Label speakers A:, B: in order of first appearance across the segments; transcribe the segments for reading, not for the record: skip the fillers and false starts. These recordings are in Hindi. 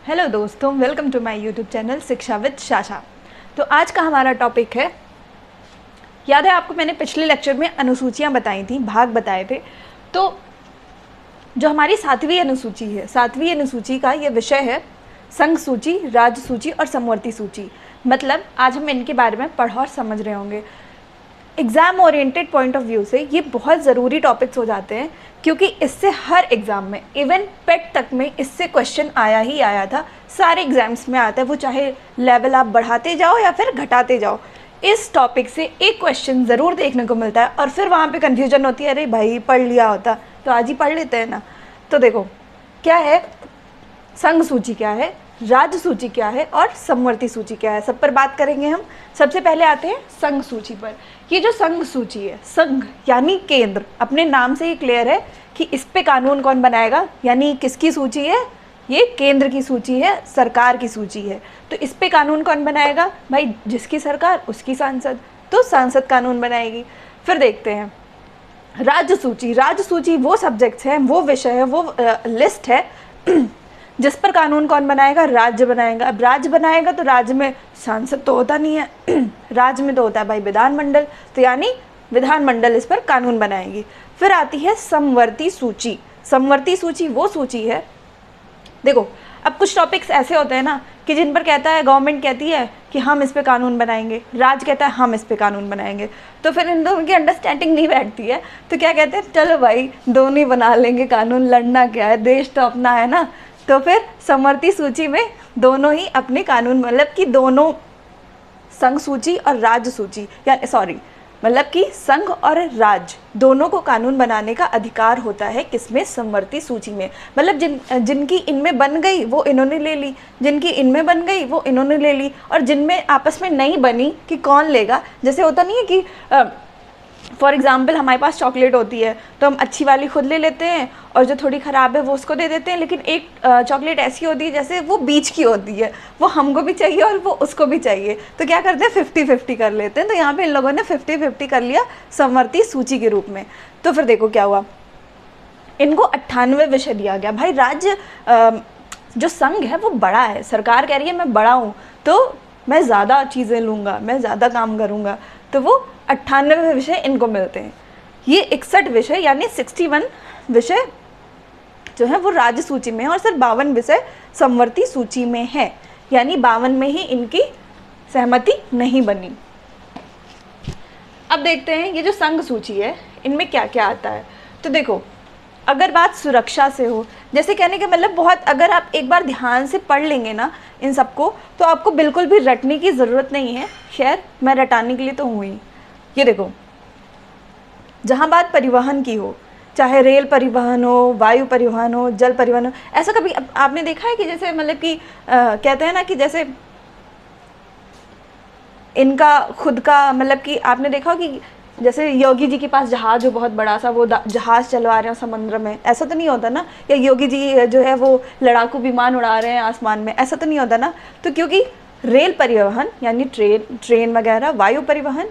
A: हेलो दोस्तों, welcome to my YouTube channel Shiksha with Shasha. तो आज का हमारा टॉपिक है, याद है आपको मैंने पिछले लेक्चर में अनुसूचियाँ बताई थी, भाग बताए थे। तो जो हमारी 7वीं अनुसूची है, 7वीं अनुसूची का ये विषय है संघ सूची, राज्य सूची और समवर्ती सूची। मतलब आज हम इनके बारे में पढ़ और समझ रहे होंगे। Exam oriented point of view से ये बहुत ज़रूरी टॉपिक्स हो जाते हैं, क्योंकि इससे हर एग्ज़ाम में, इवन पेट तक में इससे क्वेश्चन आया ही आया था। सारे एग्ज़ाम्स में आता है, वो चाहे लेवल आप बढ़ाते जाओ या फिर घटाते जाओ, इस टॉपिक से एक क्वेश्चन ज़रूर देखने को मिलता है। और फिर वहाँ पे कन्फ्यूजन होती है, अरे भाई पढ़ लिया होता तो आज ही पढ़ लेते हैं ना। तो देखो क्या है, संघ सूची क्या है, राज्य सूची क्या है और समवर्ती सूची क्या है, सब पर बात करेंगे हम। सबसे पहले आते हैं संघ सूची पर। ये जो संघ सूची है, संघ यानी केंद्र, अपने नाम से ही क्लियर है कि इस पे कानून कौन बनाएगा, यानी किसकी सूची है, ये केंद्र की सूची है, सरकार की सूची है। तो इस पे कानून कौन बनाएगा भाई, जिसकी सरकार उसकी सांसद, तो सांसद कानून बनाएगी। फिर देखते हैं राज्य सूची। राज्य सूची वो सब्जेक्ट्स हैं, वो विषय है, वो लिस्ट है जिस पर कानून कौन बनाएगा, राज्य बनाएगा। अब राज्य बनाएगा तो राज्य में सांसद तो होता नहीं है राज्य में तो होता है भाई विधानमंडल, तो यानी विधानमंडल इस पर कानून बनाएगी। फिर आती है समवर्ती सूची। समवर्ती सूची वो सूची है, देखो अब कुछ टॉपिक्स ऐसे होते हैं ना कि जिन पर कहता है, गवर्नमेंट कहती है कि हम इस पे कानून बनाएंगे, राज्य कहता है हम इस पे कानून बनाएंगे, तो फिर इन दोनों की अंडरस्टैंडिंग नहीं बैठती है। तो क्या कहते हैं, चलो भाई दोनों ही बना लेंगे कानून, लड़ना क्या है, देश तो अपना है ना। तो फिर समवर्ती सूची में दोनों ही अपने कानून, मतलब कि दोनों संघ सूची और राज्य सूची, या सॉरी मतलब कि संघ और राज्य दोनों को कानून बनाने का अधिकार होता है किसमें, समवर्ती सूची में। मतलब जिनकी इनमें बन गई वो इन्होंने ले ली, जिनकी इनमें बन गई वो इन्होंने ले ली, और जिनमें आपस में नहीं बनी कि कौन लेगा। जैसे होता नहीं है कि फॉर एग्ज़ाम्पल हमारे पास चॉकलेट होती है तो हम अच्छी वाली खुद ले लेते हैं और जो थोड़ी ख़राब है वो उसको दे देते हैं। लेकिन एक चॉकलेट ऐसी होती है जैसे वो बीच की होती है, वो हमको भी चाहिए और वो उसको भी चाहिए, तो क्या करते हैं 50-50 कर लेते हैं। तो यहाँ पे इन लोगों ने 50-50 कर लिया समवर्ती सूची के रूप में। तो फिर देखो क्या हुआ, इनको 98 विषय दिया गया। भाई राज्य जो संघ है वो बड़ा है, सरकार कह रही है मैं बड़ा हूँ तो मैं ज़्यादा चीज़ें लूँगा, मैं ज़्यादा काम करूँगा, तो वो 98 विषय इनको मिलते हैं। ये 61 विषय यानी 61 विषय जो है वो राज्य सूची में है, और सिर्फ 52 विषय समवर्ती सूची में है, यानी 52 में ही इनकी सहमति नहीं बनी। अब देखते हैं ये जो संघ सूची है इनमें क्या क्या आता है। तो देखो अगर बात सुरक्षा से हो, जैसे कहने का मतलब बहुत, अगर आप एक बार ध्यान से पढ़ लेंगे ना इन सबको, तो आपको बिल्कुल भी रटने की ज़रूरत नहीं है। खैर मैं रटाने के लिए तो हूँ ही। ये देखो, जहाँ बात परिवहन की हो, चाहे रेल परिवहन हो, वायु परिवहन हो, जल परिवहन हो, ऐसा कभी आपने देखा है कि जैसे मतलब कि कहते हैं ना कि जैसे इनका खुद का, मतलब कि आपने देखा हो कि जैसे योगी जी के पास जहाज़ हो बहुत बड़ा सा, वो जहाज़ चलवा रहे हैं समुद्र में, ऐसा तो नहीं होता ना। या योगी जी जो है वो लड़ाकू विमान उड़ा रहे हैं आसमान में, ऐसा तो नहीं होता ना। तो क्योंकि रेल परिवहन यानी ट्रेन वगैरह, वायु परिवहन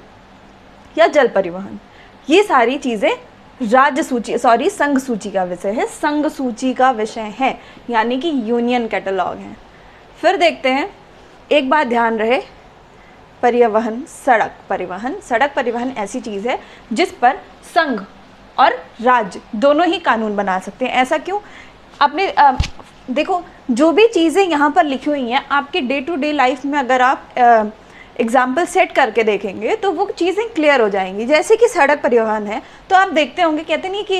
A: या जल परिवहन, ये सारी चीज़ें राज्य सूची, सॉरी संघ सूची का विषय है, संघ सूची का विषय है, यानी कि यूनियन कैटलॉग है। फिर देखते हैं, एक बात ध्यान रहे, परिवहन, सड़क परिवहन ऐसी चीज़ है जिस पर संघ और राज्य दोनों ही कानून बना सकते हैं। ऐसा क्यों, आपने देखो जो भी चीज़ें यहाँ पर लिखी हुई हैं आपके डे टू डे लाइफ में अगर आप एग्जाम्पल सेट करके देखेंगे तो वो चीज़ें क्लियर हो जाएंगी। जैसे कि सड़क परिवहन है, तो आप देखते होंगे, कहते नहीं कि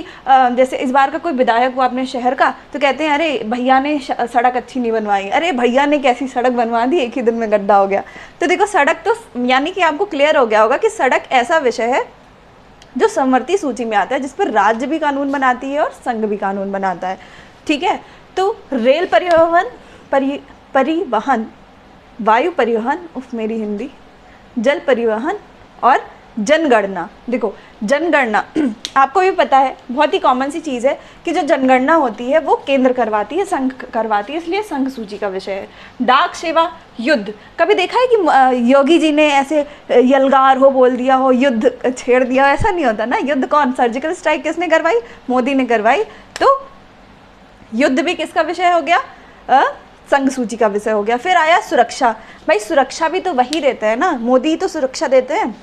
A: जैसे इस बार का कोई विधायक हुआ अपने शहर का, तो कहते हैं अरे भैया ने सड़क अच्छी नहीं बनवाई, अरे भैया ने कैसी सड़क बनवा दी, एक ही दिन में गड्ढा हो गया। तो देखो सड़क तो, यानी कि आपको क्लियर हो गया होगा कि सड़क ऐसा विषय है जो समवर्ती सूची में आता है, जिस पर राज्य भी कानून बनाती है और संघ भी कानून बनाता है। ठीक है, तो रेल परिवहन, वायु परिवहन, मेरी हिंदी, जल परिवहन और जनगणना। देखो जनगणना आपको भी पता है, बहुत ही कॉमन सी चीज़ है कि जो जनगणना होती है वो केंद्र करवाती है, संघ करवाती है, इसलिए संघ सूची का विषय है। डाक सेवा, युद्ध, कभी देखा है कि योगी जी ने ऐसे यलगार हो बोल दिया हो, युद्ध छेड़ दिया, ऐसा नहीं होता ना। युद्ध कौन, सर्जिकल स्ट्राइक किसने करवाई, मोदी ने करवाई। तो युद्ध भी किसका विषय हो गया, संघ सूची का विषय हो गया। फिर आया सुरक्षा। भाई सुरक्षा भी तो वही देते हैं ना, मोदी तो सुरक्षा देते हैं।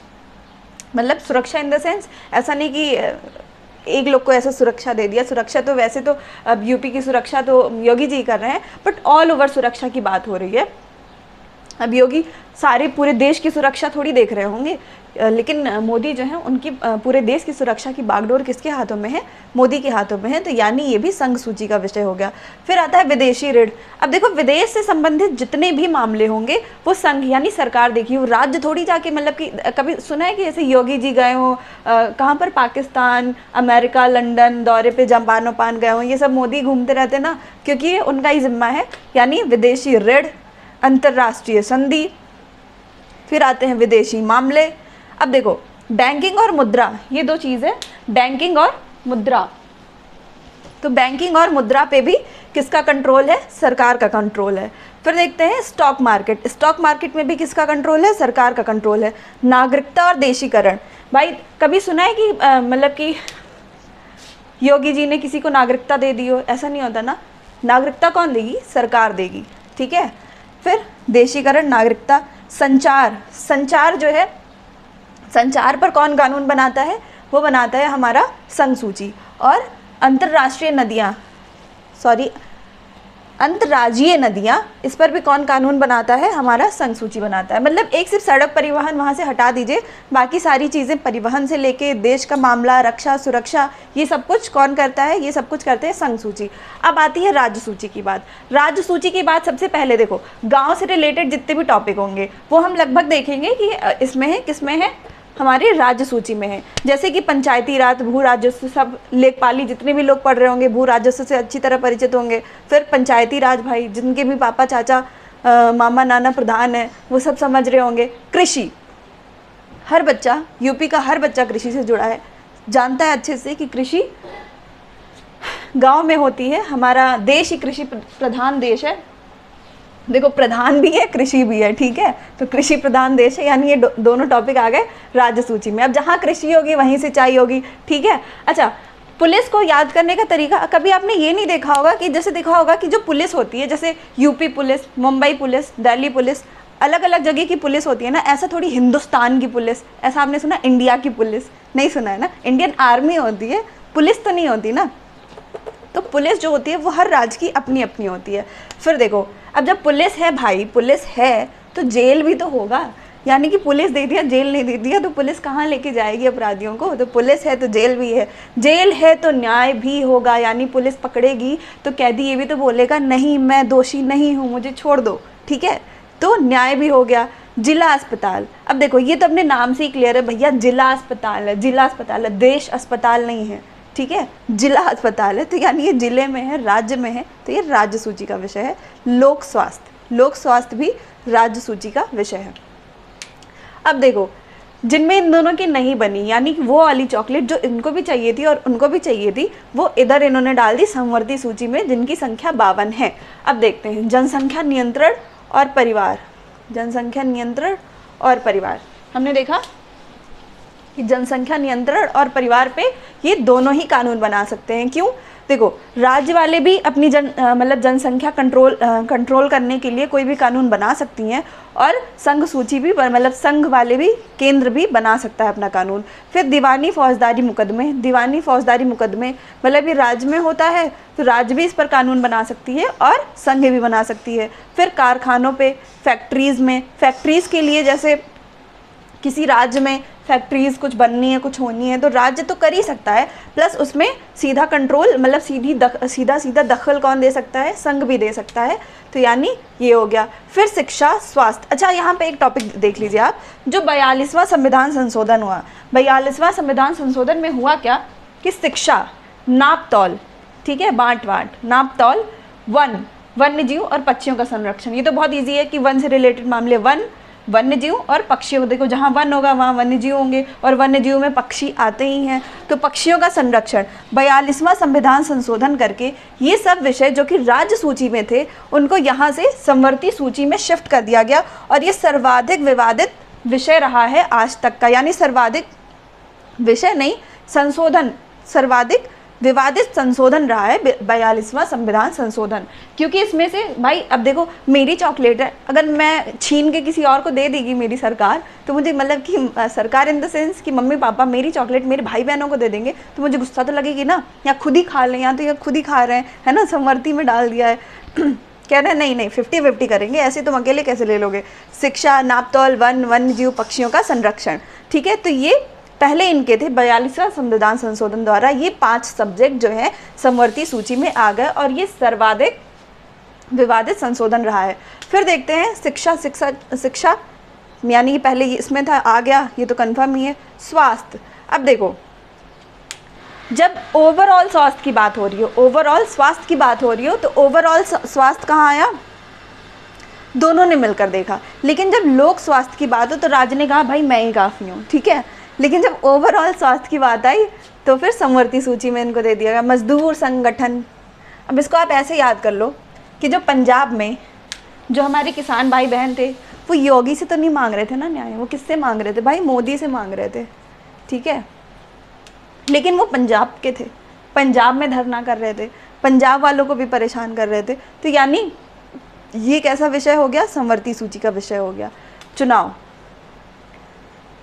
A: मतलब सुरक्षा इन द सेंस ऐसा नहीं कि एक लोग को ऐसा सुरक्षा दे दिया। सुरक्षा तो वैसे तो अब यूपी की सुरक्षा तो योगी जी कर रहे हैं, बट ऑल ओवर सुरक्षा की बात हो रही है। अब योगी सारे पूरे देश की सुरक्षा थोड़ी देख रहे होंगे, लेकिन मोदी जो है उनकी पूरे देश की सुरक्षा की बागडोर किसके हाथों में है? मोदी के हाथों में है। तो यानी ये भी संघ सूची का विषय हो गया। फिर आता है विदेशी ऋण। अब देखो विदेश से संबंधित जितने भी मामले होंगे वो संघ यानी सरकार देखिए, वो राज्य थोड़ी जाके, मतलब कि कभी सुना है कि जैसे योगी जी गए हों कहाँ पर, पाकिस्तान, अमेरिका, लंदन दौरे पे जापान गए हों, ये सब मोदी घूमते रहते ना, क्योंकि ये उनका ही जिम्मा है। यानी विदेशी ऋण, अंतर्राष्ट्रीय संधि, फिर आते हैं विदेशी मामले। अब देखो बैंकिंग और मुद्रा, ये दो चीज़ है, बैंकिंग और मुद्रा। तो बैंकिंग और मुद्रा पे भी किसका कंट्रोल है? सरकार का कंट्रोल है। फिर देखते हैं स्टॉक मार्केट। स्टॉक मार्केट में भी किसका कंट्रोल है? सरकार का कंट्रोल है। नागरिकता और देशीकरण। भाई कभी सुना है कि मतलब कि योगी जी ने किसी को नागरिकता दे दी हो? ऐसा नहीं होता ना। नागरिकता कौन देगी? सरकार देगी, ठीक है। फिर देशीकरण, नागरिकता। संचार, संचार जो है, संचार पर कौन कानून बनाता है? वो बनाता है हमारा संघ सूची। और अंतर्राष्ट्रीय नदियाँ, अंतर्राज्यीय नदियाँ, इस पर भी कौन कानून बनाता है? हमारा संघ सूची बनाता है। मतलब एक सिर्फ सड़क परिवहन वहाँ से हटा दीजिए, बाकी सारी चीज़ें परिवहन से लेके देश का मामला, रक्षा, सुरक्षा, ये सब कुछ कौन करता है? ये सब कुछ करते हैं संघ सूची। अब आती है राज्य सूची की बात। राज्य सूची की बात सबसे पहले देखो, गाँव से रिलेटेड जितने भी टॉपिक होंगे वो हम लगभग देखेंगे कि इसमें है, किसमें है? हमारे राज्य सूची में है। जैसे कि पंचायती राज, भू राजस्व, सब लेखपाली जितने भी लोग पढ़ रहे होंगे भू राजस्व से अच्छी तरह परिचित होंगे। फिर पंचायती राज, भाई जिनके भी पापा चाचा मामा नाना प्रधान है वो सब समझ रहे होंगे। कृषि, हर बच्चा, यूपी का हर बच्चा कृषि से जुड़ा है, जानता है अच्छे से कि कृषि गांव में होती है। हमारा देश ही कृषि प्रधान देश है। देखो प्रधान भी है, कृषि भी है, ठीक है। तो कृषि प्रधान देश है, यानी ये दोनों टॉपिक आ गए राज्य सूची में। अब जहाँ कृषि होगी वहीं सिंचाई होगी, ठीक है। अच्छा, पुलिस को याद करने का तरीका, कभी आपने ये नहीं देखा होगा कि जैसे देखा होगा कि जो पुलिस होती है, जैसे UP police, Mumbai police, Delhi police, अलग अलग जगह की पुलिस होती है ना, ऐसा थोड़ी हिंदुस्तान की पुलिस, ऐसा आपने सुना इंडिया की पुलिस? नहीं सुना है ना। इंडियन आर्मी होती है, पुलिस तो नहीं होती ना। तो पुलिस जो होती है वो हर राज्य की अपनी अपनी होती है। फिर देखो, अब जब पुलिस है भाई, पुलिस है तो जेल भी तो होगा। यानी कि पुलिस दे दिया, जेल नहीं दे दिया, तो पुलिस कहाँ लेके जाएगी अपराधियों को? तो पुलिस है तो जेल भी है, जेल है तो न्याय भी होगा। यानी पुलिस पकड़ेगी तो कैदी ये भी तो बोलेगा नहीं मैं दोषी नहीं हूँ, मुझे छोड़ दो, ठीक है। तो न्याय भी हो गया। जिला अस्पताल, अब देखो ये तो अपने नाम से ही क्लियर है भैया, जिला अस्पताल है, जिला अस्पताल है, देश अस्पताल नहीं है, ठीक है। जिला अस्पताल है तो यानी ये जिले में है, राज्य में है, तो ये राज्य सूची का विषय है। लोक स्वास्थ्य, लोक स्वास्थ्य भी राज्य सूची का विषय है। अब देखो जिनमें इन दोनों की नहीं बनी, यानी कि वो वाली चॉकलेट जो इनको भी चाहिए थी और उनको भी चाहिए थी, वो इधर इन्होंने डाल दी समवर्ती सूची में, जिनकी संख्या 52 है। अब देखते हैं जनसंख्या नियंत्रण और परिवार। जनसंख्या नियंत्रण और परिवार, हमने देखा कि जनसंख्या नियंत्रण और परिवार पे ये दोनों ही कानून बना सकते हैं। क्यों? देखो राज्य वाले भी अपनी मतलब जनसंख्या कंट्रोल करने के लिए कोई भी कानून बना सकती हैं, और संघ सूची भी, मतलब संघ वाले भी, केंद्र भी बना सकता है अपना कानून। फिर दीवानी फौजदारी मुकदमे, दीवानी फौजदारी मुकदमे मतलब ये राज्य में होता है तो राज्य भी इस पर कानून बना सकती है और संघ भी बना सकती है। फिर कारखानों पे, फैक्ट्रीज़ में, फैक्ट्रीज़ के लिए जैसे किसी राज्य में फैक्ट्रीज़ कुछ बननी है, कुछ होनी है, तो राज्य तो कर ही सकता है, प्लस उसमें सीधा कंट्रोल, मतलब सीधा दखल कौन दे सकता है? संघ भी दे सकता है। तो यानी ये हो गया। फिर शिक्षा, स्वास्थ्य। अच्छा, यहाँ पे एक टॉपिक देख लीजिए आप, जो 42वां संविधान संशोधन हुआ। 42वां संविधान संशोधन में हुआ क्या कि शिक्षा, नाप तौल, ठीक है, बाँट नाप तौल, वन, वन्य जीव और पक्षियों का संरक्षण। ये तो बहुत ईजी है कि वन से रिलेटेड मामले, वन, वन्य जीव और पक्षियों, देखो जहाँ वन होगा वहाँ वन्य जीव होंगे, और वन्य जीव में पक्षी आते ही हैं, तो पक्षियों का संरक्षण। 42वां संविधान संशोधन करके ये सब विषय जो कि राज्य सूची में थे उनको यहाँ से समवर्ती सूची में शिफ्ट कर दिया गया, और ये सर्वाधिक विवादित विषय रहा है आज तक का। यानी सर्वाधिक विषय नहीं, संशोधन सर्वाधिक विवादित संशोधन रहा है 42वां संविधान संशोधन, क्योंकि इसमें से भाई अब देखो मेरी चॉकलेट है, अगर मैं छीन के किसी और को दे देगी मेरी सरकार, तो मुझे मतलब कि सरकार इन द सेंस कि मम्मी पापा मेरी चॉकलेट मेरे भाई बहनों को दे देंगे तो मुझे गुस्सा तो लगेगी ना, या खुद ही खा लें, या तो या खुद ही खा रहे हैं, है ना, समवर्ती में डाल दिया है कह रहे हैं नहीं नहीं 50-50 करेंगे, ऐसे तुम अकेले कैसे ले लोगे। शिक्षा, नापतौल, वन, वन्य जीव पक्षियों का संरक्षण, ठीक है। तो ये पहले इनके थे 42वां संविधान संशोधन द्वारा ये 5 सब्जेक्ट जो है समवर्ती सूची में आ गए और ये सर्वाधिक विवादित संशोधन रहा है। फिर देखते हैं शिक्षा यानी कि पहले इसमें था, आ गया, ये तो कन्फर्म ही है। स्वास्थ्य, अब देखो जब ओवरऑल स्वास्थ्य की बात हो रही हो, ओवरऑल स्वास्थ्य की बात हो रही हो, तो ओवरऑल स्वास्थ्य कहाँ आया, दोनों ने मिलकर देखा। लेकिन जब लोक स्वास्थ्य की बात हो तो राज्य ने कहा भाई मैं ही काफ़ी हूँ, ठीक है। लेकिन जब ओवरऑल स्वास्थ्य की बात आई तो फिर समवर्ती सूची में इनको दे दिया गया। मजदूर संगठन, अब इसको आप ऐसे याद कर लो कि जो पंजाब में जो हमारे किसान भाई बहन थे वो योगी से तो नहीं मांग रहे थे ना न्याय, वो किससे मांग रहे थे भाई, मोदी से मांग रहे थे, ठीक है। लेकिन वो पंजाब के थे, पंजाब में धरना कर रहे थे, पंजाब वालों को भी परेशान कर रहे थे। तो यानी ये कैसा विषय हो गया, समवर्ती सूची का विषय हो गया।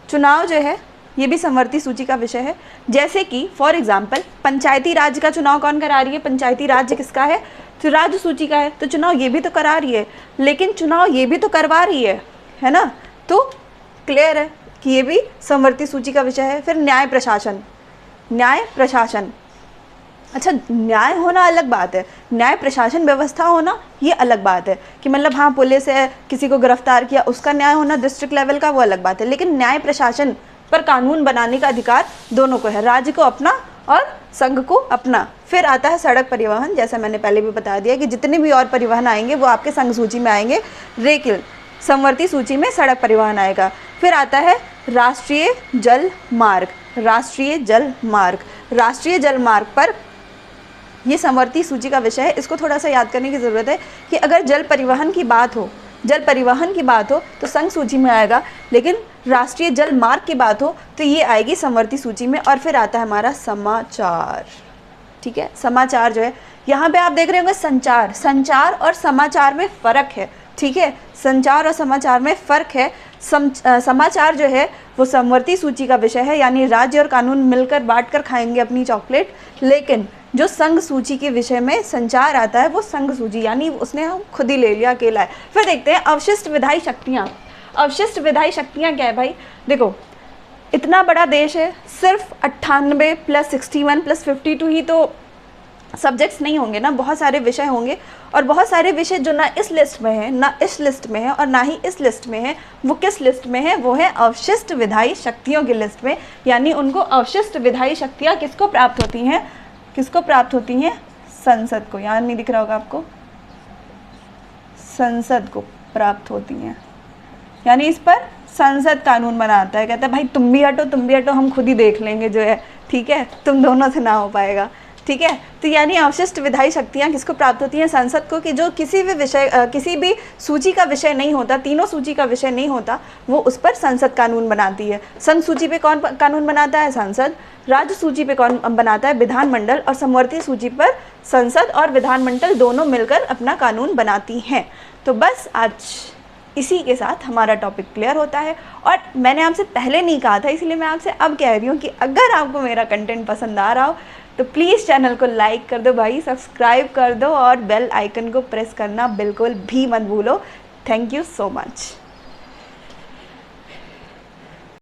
A: चुनाव जो है ये भी समवर्ती सूची का विषय है। जैसे कि फॉर एग्जांपल पंचायती राज का चुनाव कौन करा रही है, पंचायती राज्य किसका है, तो राज्य सूची का है, तो चुनाव ये भी तो करा रही है, लेकिन चुनाव ये भी तो करवा रही है ना। तो क्लियर है कि ये भी समवर्ती सूची का विषय है। फिर न्याय प्रशासन, अच्छा न्याय होना अलग बात है, न्याय प्रशासन व्यवस्था होना ये अलग बात है कि मतलब हाँ पुलिस है किसी को गिरफ्तार किया उसका न्याय होना डिस्ट्रिक्ट लेवल का, वो अलग बात है। लेकिन न्याय प्रशासन पर कानून बनाने का अधिकार दोनों को है, राज्य को अपना और संघ को अपना। फिर आता है सड़क परिवहन, जैसा मैंने पहले भी बता दिया कि जितने भी और परिवहन आएंगे वो आपके संघ सूची में आएंगे, लेकिन समवर्ती सूची में सड़क परिवहन आएगा। फिर आता है राष्ट्रीय जल मार्ग पर ये समवर्ती सूची का विषय है। इसको थोड़ा सा याद करने की ज़रूरत है कि अगर जल परिवहन की बात हो तो संघ सूची में आएगा, लेकिन राष्ट्रीय जल मार्ग की बात हो तो ये आएगी समवर्ती सूची में। और फिर आता है हमारा समाचार, ठीक है। समाचार जो है यहाँ पे आप देख रहे होंगे संचार और समाचार में फ़र्क है, ठीक है। संचार और समाचार में फ़र्क है। समाचार जो है वो समवर्ती सूची का विषय है, यानी राज्य और कानून मिलकर बांट कर खाएंगे अपनी चॉकलेट। लेकिन जो संघ सूची के विषय में संचार आता है वो संघ सूची, यानी उसने हम खुद ही ले लिया, अकेला है। फिर देखते हैं अवशिष्ट विधायी शक्तियाँ। अवशिष्ट विधायी शक्तियाँ क्या है भाई, देखो इतना बड़ा देश है, सिर्फ 98 + 61 + 52 ही तो सब्जेक्ट्स नहीं होंगे ना, बहुत सारे विषय होंगे। और बहुत सारे विषय जो ना इस लिस्ट में है, ना इस लिस्ट में है और ना ही इस लिस्ट में है, वो किस लिस्ट में है, वो है अवशिष्ट विधायी शक्तियों की लिस्ट में। यानी उनको अवशिष्ट विधायी शक्तियाँ किसको प्राप्त होती हैं, संसद को। यहाँ नहीं दिख रहा होगा आपको, संसद को प्राप्त होती हैं। यानी इस पर संसद कानून बनाता है, कहता है भाई तुम भी हटो, हम खुद ही देख लेंगे जो है, ठीक है, तुम दोनों से ना हो पाएगा, ठीक है। तो यानी अवशिष्ट विधायी शक्तियाँ किसको प्राप्त होती हैं, संसद को, कि जो किसी भी सूची का विषय नहीं होता, तीनों सूची का विषय नहीं होता, वो उस पर संसद कानून बनाती है। संघ सूची पे कौन कानून बनाता है, संसद। राज्य सूची पे कौन बनाता है, विधानमंडल। और समवर्ती सूची पर संसद और विधानमंडल दोनों मिलकर अपना कानून बनाती हैं। तो बस आज इसी के साथ हमारा टॉपिक क्लियर होता है। और मैंने आपसे पहले नहीं कहा था, इसलिए मैं आपसे अब कह रही हूँ कि अगर आपको मेरा कंटेंट पसंद आ रहा हो तो प्लीज़ चैनल को लाइक कर दो भाई, सब्सक्राइब कर दो और बेल आइकन को प्रेस करना बिल्कुल भी मत भूलो। Thank you so much.